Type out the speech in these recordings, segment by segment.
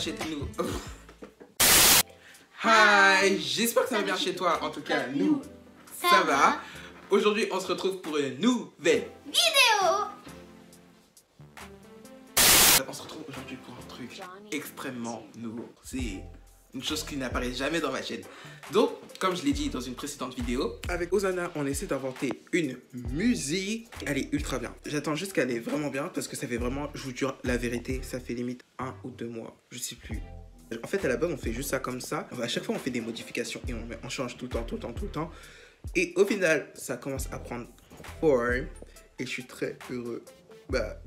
chez nous. Hi, j'espère que ça va bien chez toi. En tout cas, nous, ça va. Aujourd'hui, on se retrouve pour une nouvelle vidéo. On se retrouve aujourd'hui pour un truc extrêmement nouveau. C'est une chose qui n'apparaît jamais dans ma chaîne. Donc, comme je l'ai dit dans une précédente vidéo, avec Ozana, on essaie d'inventer une musique. Elle est ultra bien. J'attends juste qu'elle est vraiment bien parce que ça fait vraiment, je vous jure, la vérité, ça fait limite 1 ou 2 mois. Je sais plus. En fait, à la base, on fait juste ça comme ça. À chaque fois, on fait des modifications et on change tout le temps. Et au final, ça commence à prendre forme. Et je suis très heureux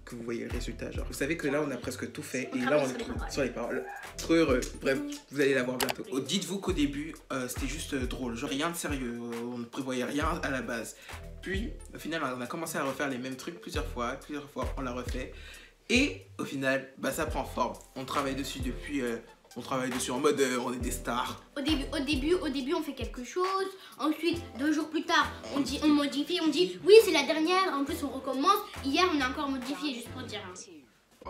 que vous voyez le résultat. Genre, vous savez que là, on a presque tout fait. Et là, on est sur les paroles. Trop heureux. Bref, vous allez la voir bientôt. Dites-vous qu'au début, c'était juste drôle. Genre, rien de sérieux. On ne prévoyait rien à la base. Puis, au final, on a commencé à refaire les mêmes trucs plusieurs fois, on l'a refait. Et au final, ça prend forme. On travaille dessus depuis... on travaille dessus en mode on est des stars. Au début, on fait quelque chose. Ensuite, 2 jours plus tard, on modifie. On dit oui, c'est la dernière. En plus, on recommence. Hier, on a encore modifié, juste pour dire.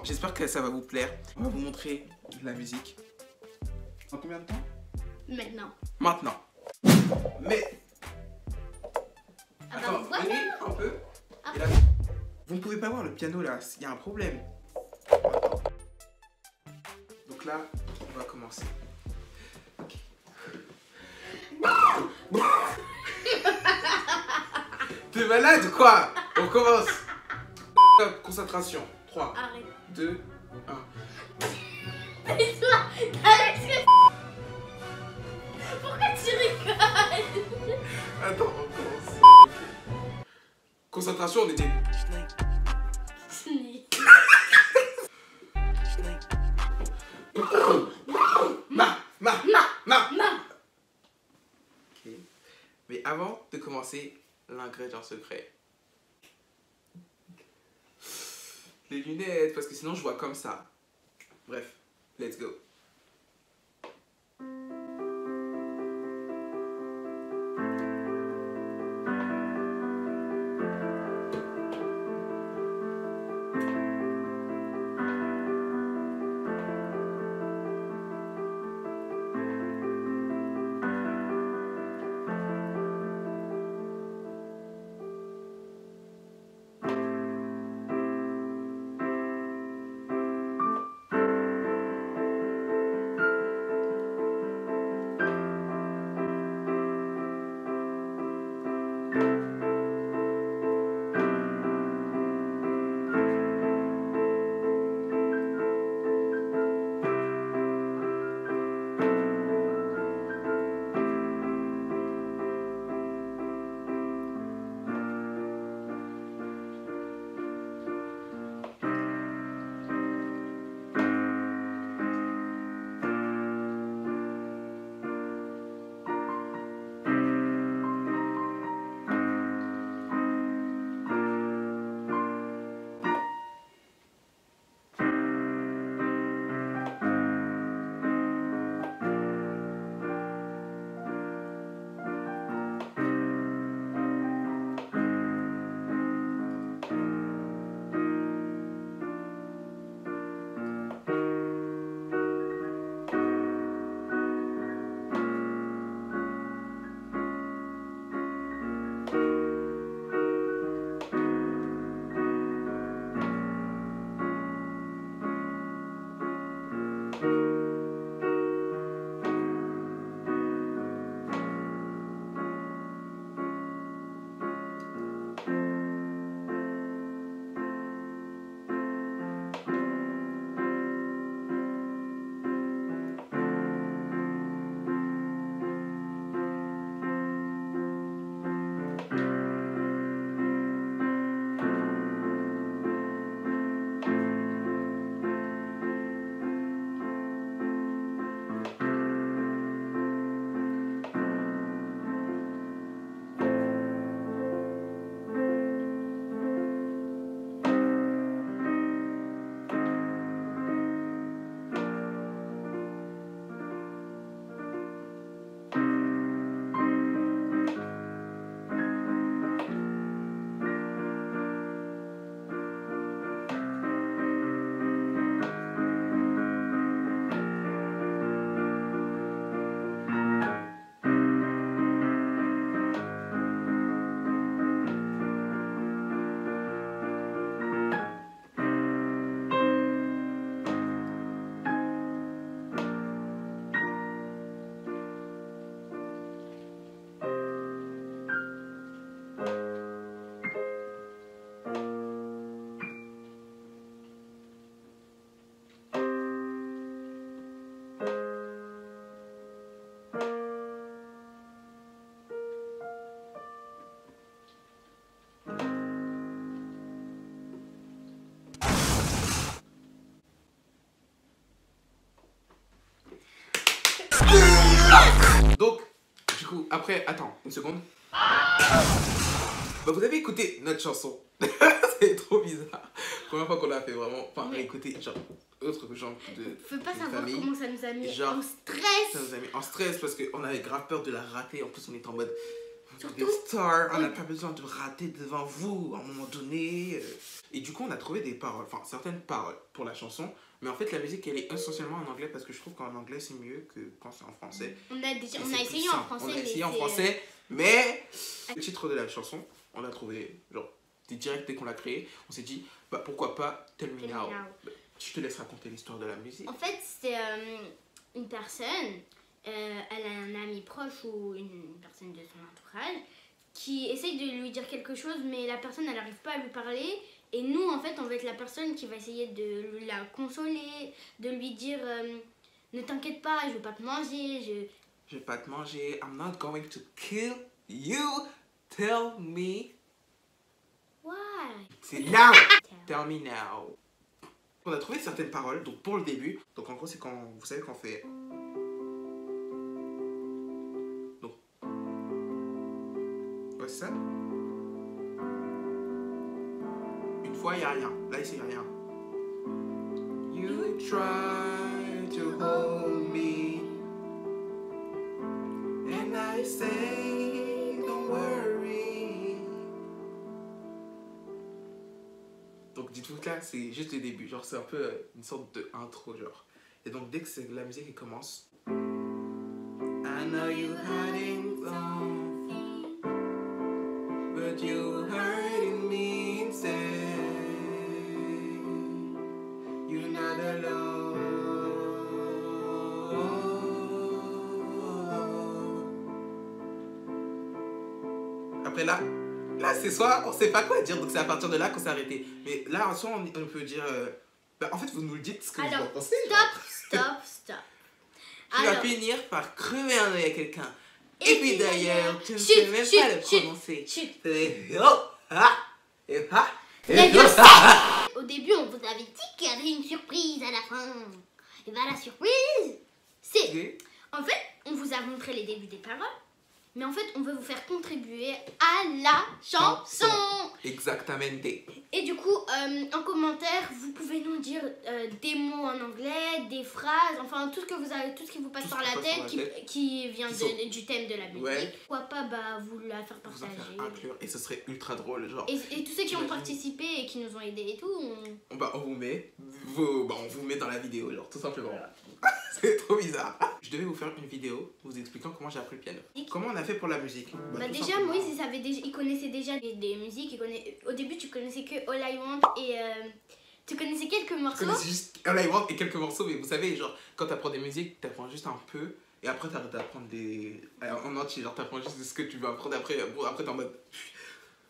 J'espère que ça va vous plaire. On va vous montrer la musique. En combien de temps? Maintenant. Mais... Attends, voilà. venez un peu. Et là, vous ne pouvez pas voir le piano là, il y a un problème. Donc là, on va commencer. Okay. T'es malade ou quoi? On commence. Concentration. 3, Arrête. 2, 1. Pourquoi tu rigoles? Attends, on commence. Okay. Concentration, on était... Okay. Mais avant de commencer, l'ingrédient secret. Les lunettes, parce que sinon je vois comme ça. Bref, let's go. après, attends, une seconde. Bah, vous avez écouté notre chanson. C'est trop bizarre. Première fois qu'on l'a fait vraiment. Enfin, écouter, genre, autre genre de. Faut pas savoir famille. comment ça nous a mis Genre, en stress. Ça nous a mis en stress parce qu'on avait grave peur de la rater. En plus, on était en mode. Surtout, star, on n'a pas besoin de rater devant vous à un moment donné. Et du coup, on a trouvé des paroles, enfin certaines paroles pour la chanson. Mais en fait, la musique, elle est essentiellement en anglais parce que je trouve qu'en anglais, c'est mieux que quand c'est en français. On a essayé en français. On a essayé en français, mais le titre de la chanson, on l'a trouvé, genre, direct dès qu'on l'a créé, on s'est dit, bah pourquoi pas Tell Me Now. Je te laisse raconter l'histoire de la musique. En fait, c'est une personne, elle a un ami proche ou une personne de son entourage qui essaye de lui dire quelque chose, mais la personne, elle n'arrive pas à lui parler. Et nous, en fait, on va être la personne qui va essayer de la consoler, de lui dire ne t'inquiète pas, je vais pas te manger, je vais pas te manger, I'm not going to kill you, tell me. Why? C'est now. Tell me now. On a trouvé certaines paroles, donc pour le début, donc en gros c'est quand, vous savez qu'on fait... Donc... Ouais, c'est ça. Une fois, il n'y a rien. Là, ici, il n'y a rien. You try to hold me and I say don't worry. Donc dites-vous que là, c'est juste le début. Genre, c'est un peu une sorte de intro, genre. Et donc, dès que la musique elle commence... I know you hiding something, but you hurting me instead. You're not alone. Après là c'est soit on sait pas quoi dire, donc c'est à partir de là qu'on s'est arrêté. Mais là en soi on peut dire bah, en fait vous nous le dites ce que vous en pensez. Stop. Tu vas finir par crever un œil à quelqu'un. Et puis d'ailleurs tu ne sais même pas le prononcer. Au début on vous avait dit qu'il y avait une surprise à la fin. Et bien la surprise c'est... En fait on vous a montré les débuts des paroles. Mais en fait, on veut vous faire contribuer à la chanson. Exactement. Et du coup, en commentaire, vous pouvez nous dire des mots en anglais, des phrases, enfin tout ce que vous avez, tout ce qui vous passe par la tête, qui vient du thème de la musique. Ouais. Pourquoi pas vous la faire partager. Vous en faire inclure, et ce serait ultra drôle, genre. Et tous ceux qui ont participé et qui nous ont aidés et tout, on vous met, on vous met dans la vidéo, genre tout simplement. Voilà. C'est trop bizarre. Je devais vous faire une vidéo vous expliquant comment j'ai appris le piano. Comment on a fait pour la musique? Bah déjà Moïse il connaissait déjà des musiques. Au début tu connaissais que All I Want et tu connaissais quelques morceaux. Je connaissais juste All I Want et quelques morceaux, mais vous savez genre quand t'apprends des musiques t'apprends juste un peu et après t'arrêtes d'apprendre en entier, genre t'apprends juste ce que tu veux apprendre après. Bon après t'es en mode...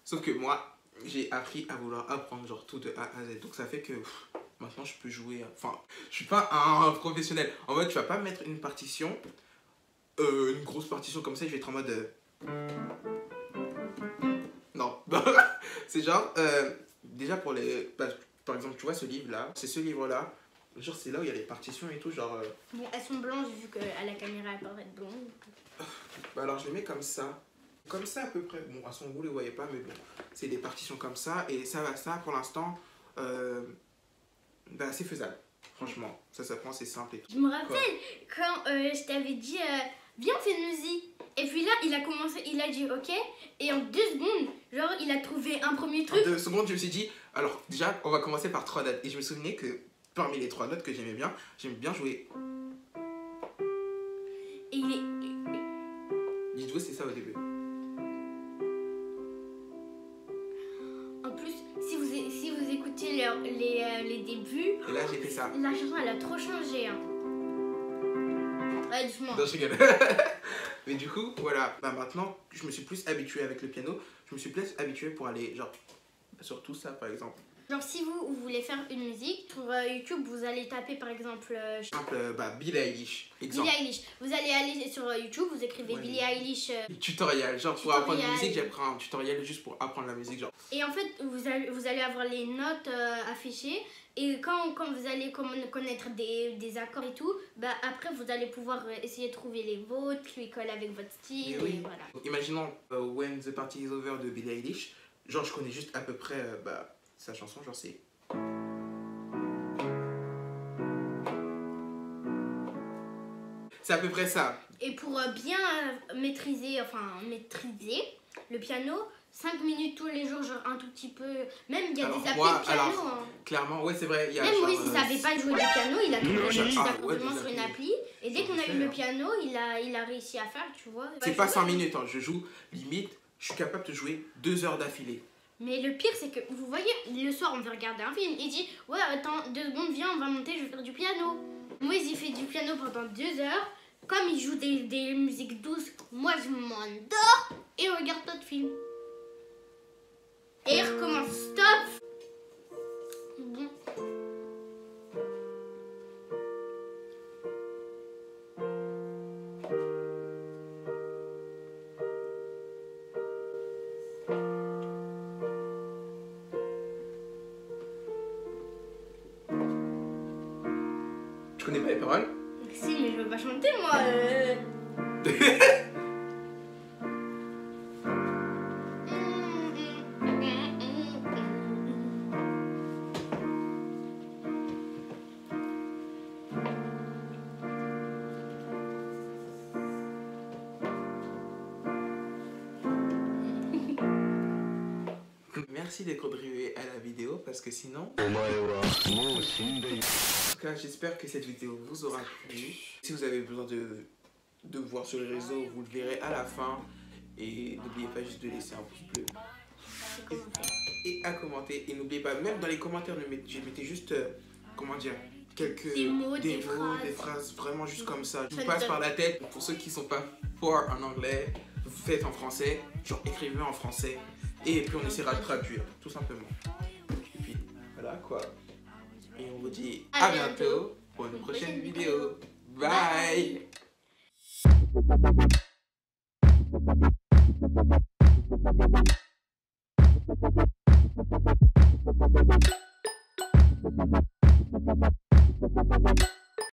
Sauf que moi j'ai appris à vouloir apprendre genre tout de A à Z, donc ça fait que... Maintenant, je peux jouer... Enfin, je suis pas un professionnel. En mode, tu vas pas me mettre une partition, une grosse partition comme ça, je vais être en mode... Non. C'est genre... déjà, pour les... par exemple, tu vois ce livre-là, c'est ce livre-là. Genre, c'est là où il y a les partitions et tout, genre... Bon, elles sont blanches, vu qu'à la caméra, elles peuvent être blondes. Bah alors, je les mets comme ça. Comme ça, à peu près. Bon, à son goût, vous les voyez pas, mais bon. C'est des partitions comme ça. Et ça, pour l'instant... Bah c'est faisable, franchement, ça s'apprend, c'est simple et tout. Je me rappelle quand je t'avais dit viens fais-nous-y. Et puis là il a commencé, il a dit ok. Et en 2 secondes, genre il a trouvé un premier truc. En 2 secondes je me suis dit, alors déjà on va commencer par 3 notes. Et je me souvenais que parmi les 3 notes que j'aimais bien jouer. Et dites-vous c'est ça au début. Si vous écoutez les débuts, et là j'ai fait ça. La chanson elle a trop changé. Hein. Ouais, doucement. Non, je rigole. Mais du coup, voilà. Bah maintenant, je me suis plus habitué avec le piano. Je me suis plus habitué pour aller, genre, sur tout ça par exemple. Genre si vous voulez faire une musique, sur YouTube vous allez taper par exemple... Billie Eilish, exemple. Billie Eilish. Vous allez aller sur YouTube, vous écrivez Billie Eilish... tutoriel, genre pour apprendre la musique, j'ai pris un tutoriel juste pour apprendre la musique. Genre. Et en fait, vous allez avoir les notes affichées. Et quand vous allez connaître des accords et tout, bah après vous allez pouvoir essayer de trouver les vôtres, qui collent avec votre style. Oui. Et voilà. Imaginons When the Party is Over de Billie Eilish. Genre je connais juste à peu près sa chanson, genre c'est... C'est à peu près ça. Et pour bien maîtriser le piano, 5 minutes tous les jours, genre un tout petit peu. Même il y a des applis de piano. Clairement, ouais, c'est vrai. Y a même Moïse, il savait pas jouer du piano, il a trouvé sur une appli. Et dès qu'on a eu le piano, il a réussi à faire, tu vois. C'est pas 5 minutes, hein, je joue limite, je suis capable de jouer 2 heures d'affilée. Mais le pire, c'est que vous voyez, le soir, on veut regarder un film. Il dit, ouais, attends, 2 secondes, viens, on va monter, je vais faire du piano. Moïse, il fait du piano pendant 2 heures. Comme il joue des musiques douces, moi, je m'endors et on regarde d'autres films. Et il recommence, stop. Bon. Tu connais pas les paroles? Si, mais je veux pas chanter, moi. Merci d'être contribué à la vidéo parce que sinon... En tout cas, j'espère que cette vidéo vous aura plu. Si vous avez besoin de voir sur les réseaux, vous le verrez à la fin. Et n'oubliez pas juste de laisser un pouce bleu. Et à commenter. Et n'oubliez pas, même dans les commentaires, mettez juste, comment dire, des mots, des phrases, vraiment juste comme ça. Je vous passe par la tête. Pour ceux qui sont pas forts en anglais, vous faites en français, genre écrivez en français. Et puis on essaiera de traduire, tout simplement. Et puis voilà quoi. Et on vous dit à bientôt pour une prochaine vidéo. Bye. Bye.